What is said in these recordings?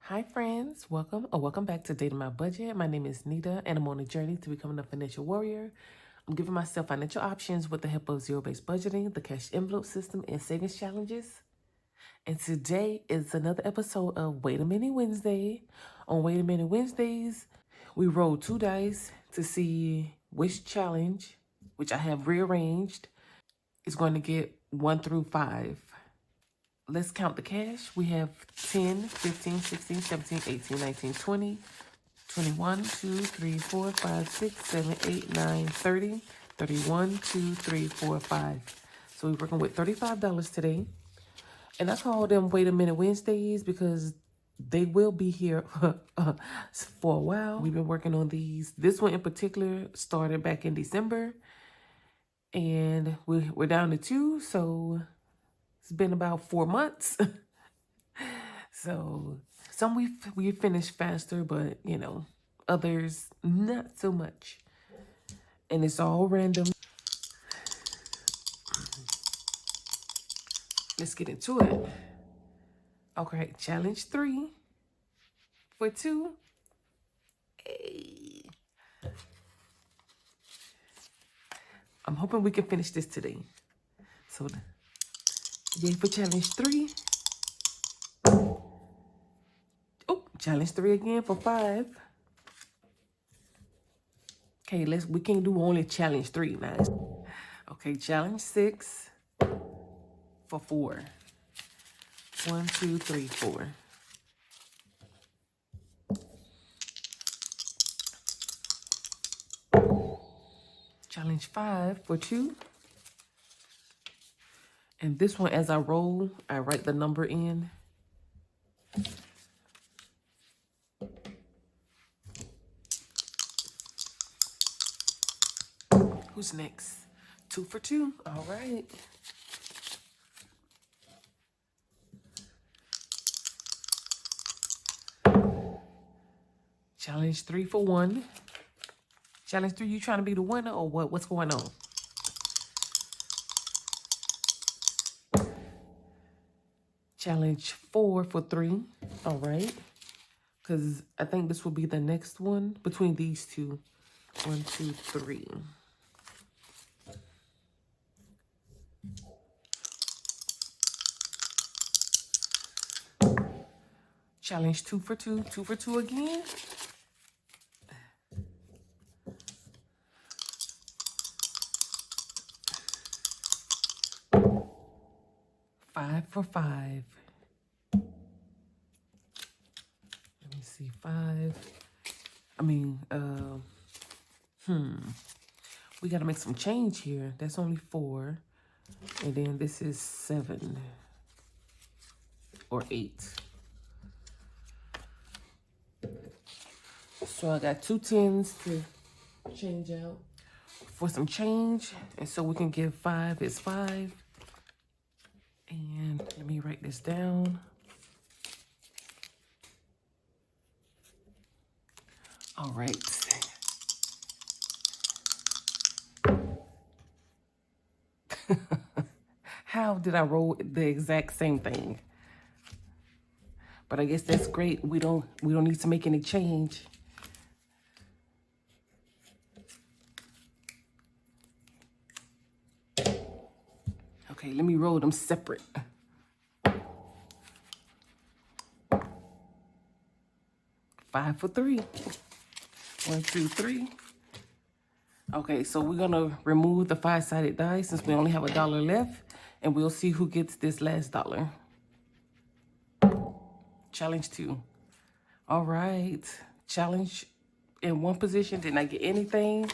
Hi friends, welcome back to Dating My Budget. My name is Nita and I'm on a journey to becoming a financial warrior. I'm giving myself financial options with the help of zero-based budgeting, the cash envelope system, and savings challenges. And today is another episode of Wait a Minute Wednesday. On Wait a Minute Wednesdays, we roll 2 dice to see which challenge, which I have rearranged, is going to get 1 through 5. Let's count the cash. We have 10, 15, 16, 17, 18, 19, 20, 21, 2, 3, 4, 5, 6, 7, 8, 9, 30, 31, 2, 3, 4, 5. So we're working with $35 today. And I call them Wait a Minute Wednesdays because they will be here for a while. We've been working on these. This one in particular started back in December. And we're down to 2, so it's been about 4 months. So some we finished faster, but you know, others not so much. And it's all random. Let's get into it. Okay, challenge 3 for 2. Hey. I'm hoping we can finish this today. So yay for challenge 3. Oh, challenge 3 again for 5. Okay, we can't do only challenge 3 now. Okay, challenge 6 for 4. 1, 2, 3, 4. Challenge 5 for 2. And this one, as I roll, I write the number in. Who's next? 2 for 2. All right. Challenge 3 for 1. Challenge 3, you trying to be the winner or what? What's going on? Challenge 4 for 3. All right. Because I think this will be the next one between these two. 1, 2, 3. Challenge 2 for 2. 2 for 2 again. Five for 5. Let me see. 5. We got to make some change here. That's only 4. And then this is 7 or 8. So I got 2 10s to change out for some change. And so we can give 5 is 5. And let me write this down. All right. How did I roll the exact same thing? But I guess that's great. We don't need to make any change. Okay, let me roll them separate. 5 for 3. 1, 2, 3. Okay, so we're gonna remove the 5-sided die since we only have $1 left, and we'll see who gets this last dollar. Challenge 2. All right, challenge in 1 position, did not get anything.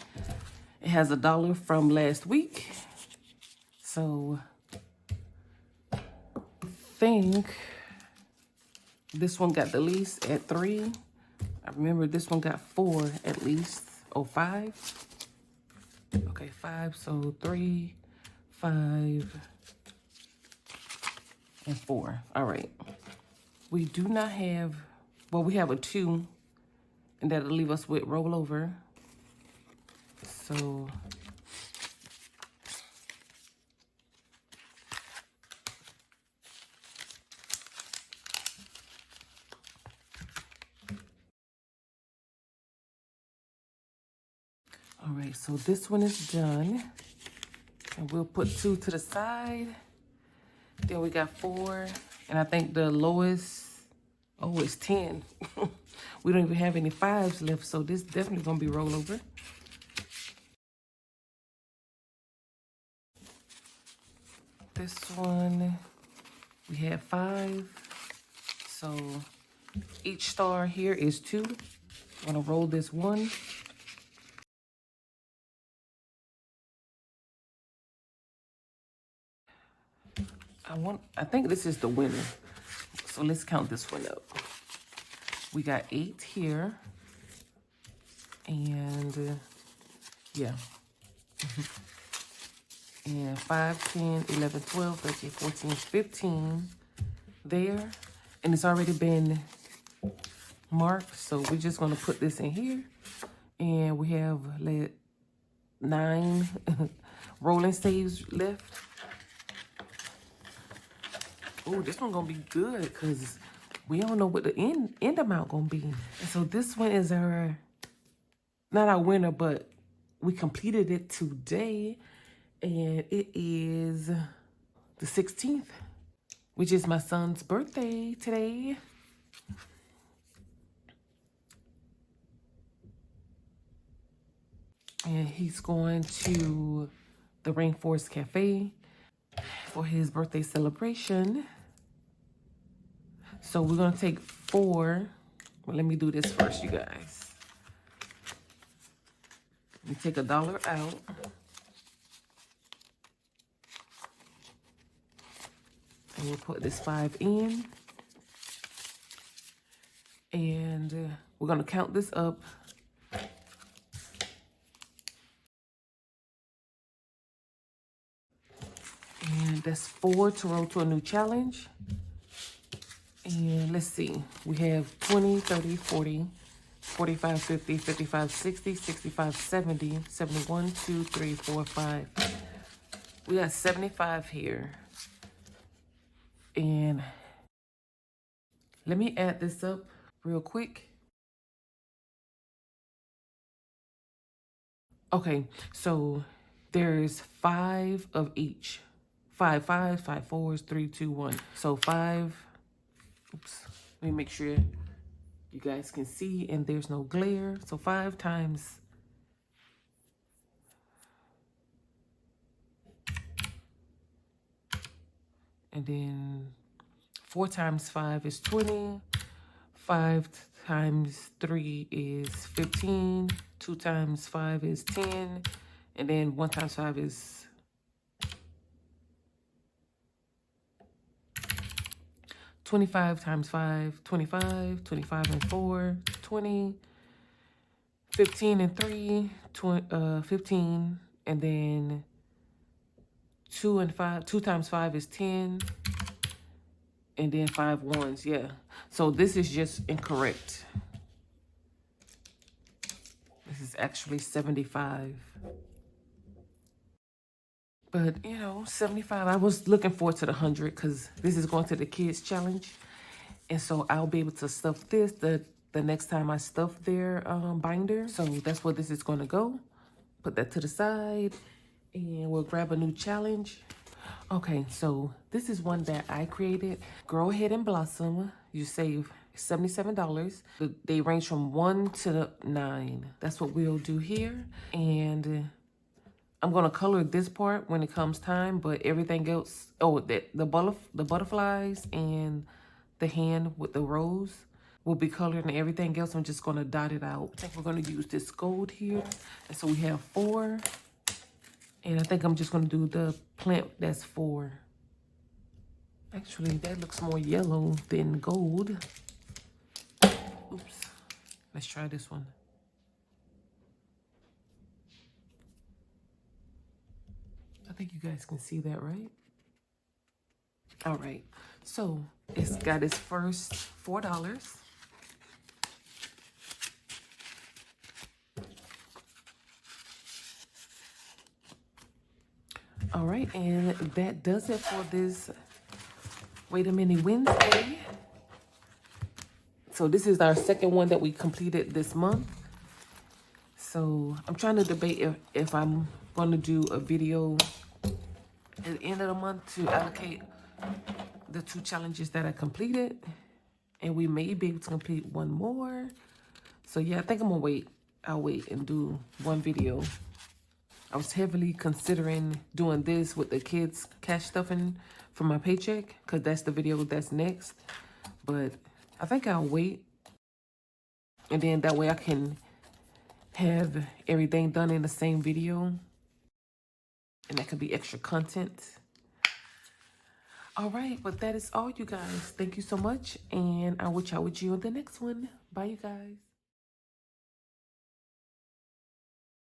It has $1 from last week. So I think this one got the least at 3. I remember this one got 4 at least, or 5. Okay, 5, so 3, 5, and 4. All right. We do not have, well, we have a 2, and that'll leave us with rollover. So All right, so this one is done. And we'll put 2 to the side. Then we got 4. And I think the lowest, oh, it's 10. We don't even have any 5s left, so this definitely gonna be rollover. This one, we have 5. So each star here is 2. I'm gonna roll this 1. I think this is the winner. So let's count this one up. We got 8 here. And yeah. And 5, 10, 11, 12, 13, 14, 15 there. And it's already been marked. So we're just gonna put this in here. And we have 9 rolling saves left. Oh, this one gonna be good because we don't know what the end amount gonna be. And so this one is our, not our winner, but we completed it today. And it is the 16th, which is my son's birthday today. And he's going to the Rainforest Cafe for his birthday celebration. So we're gonna take 4. Well, let me do this first, you guys. Let me take $1 out. And we'll put this 5 in. And we're gonna count this up. And that's 4 to roll to a new challenge. And let's see, we have 20, 30, 40, 45, 50, 55, 60, 65, 70, 71, 2, 3, 4, 5. We got 75 here. And let me add this up real quick. Okay, so there's 5 of each. 5 5s, 5 4s, 3, 2, 1. So 5. Oops. Let me make sure you guys can see and there's no glare. So 5 times. And then 4 times 5 is 20. 5 times 3 is 15. 2 times 5 is 10. And then 1 times 5 is 25 times 5, 25, 25 and 4, 20, 15 and 3, 15, and then 2 and 5, 2 times 5 is 10, and then 5 ones, yeah. So this is just incorrect. This is actually 75. But, you know, 75, I was looking forward to the 100 because this is going to the kids challenge. And so I'll be able to stuff this the next time I stuff their binder. So that's where this is going to go. Put that to the side and we'll grab a new challenge. Okay, so this is one that I created. Grow Ahead and Blossom. You save $77. They range from 1 to 9. That's what we'll do here. And I'm gonna color this part when it comes time, but everything else, oh, the butterflies and the hand with the rose will be colored, and everything else I'm just gonna dot it out. I think we're gonna use this gold here. And so we have 4. And I think I'm just gonna do the plant that's 4. Actually, that looks more yellow than gold. Oops, let's try this one. I think you guys can see that, right? All right, so it's got its first $4. All right, and that does it for this Wait a Minute Wednesday. So this is our second one that we completed this month. So I'm trying to debate if I'm going to do a video at the end of the month to allocate the 2 challenges that I completed. And we may be able to complete one more. So yeah, I think I'm gonna wait. I'll wait and do one video. I was heavily considering doing this with the kids' cash stuffing for my paycheck, because that's the video that's next. But I think I'll wait. And then that way I can have everything done in the same video. And that could be extra content. All right, but that is all, you guys. Thank you so much. And I will chat with you in the next one. Bye, you guys.